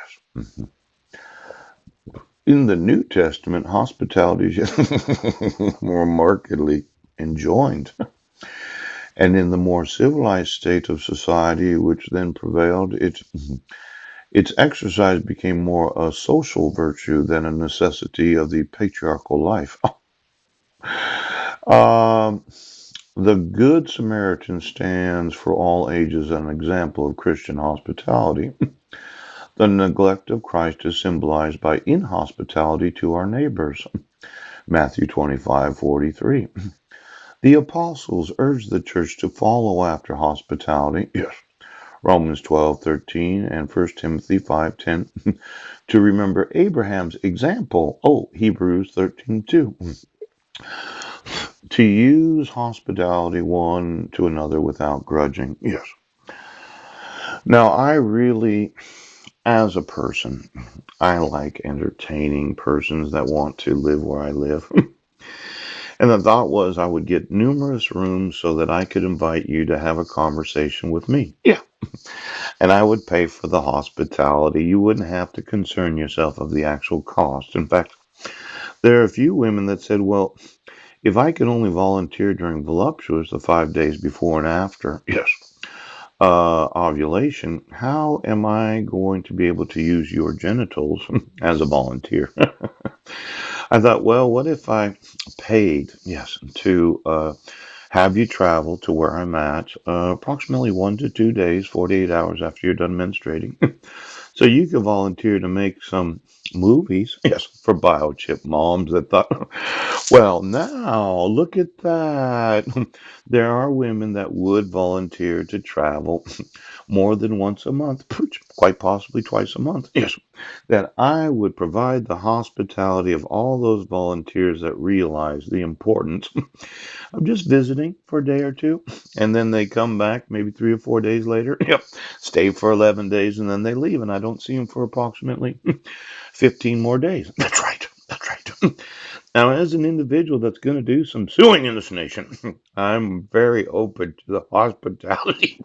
Yes. Mhm. In the New Testament, hospitality is more markedly enjoined. And in the more civilized state of society which then prevailed, its exercise became more a social virtue than a necessity of the patriarchal life. Um, the Good Samaritan stands for all ages an example of Christian hospitality. The neglect of Christ is symbolized by inhospitality to our neighbors. Matthew 25:43. The apostles urged the church to follow after hospitality. Yes. Romans 12:13 and 1 Timothy 5:10 to remember Abraham's example. Oh, Hebrews 13:2 to use hospitality one to another without grudging. Yes. Now, I really, as a person, I like entertaining persons that want to live where I live. And the thought was I would get numerous rooms so that I could invite you to have a conversation with me. Yeah. And I would pay for the hospitality. You wouldn't have to concern yourself of the actual cost. In fact, there are a few women that said, well, if I could only volunteer during voluptuous, the 5 days before and after, yes, ovulation, how am I going to be able to use your genitals as a volunteer? I thought, well, what if I paid, yes, to have you travel to where I'm at approximately 1 to 2 days, 48 hours after you're done menstruating? So you could volunteer to make some movies, yes, for biochip moms that thought, well, now look at that. There are women that would volunteer to travel more than once a month, quite possibly twice a month. Yes, that I would provide the hospitality of all those volunteers that realize the importance of just visiting for a day or two, and then they come back maybe 3 or 4 days later. Yep, stay for 11 days, and then they leave, and I don't see them for approximately 15 more days. That's right. That's right. Now, as an individual that's going to do some suing in this nation, I'm very open to the hospitality.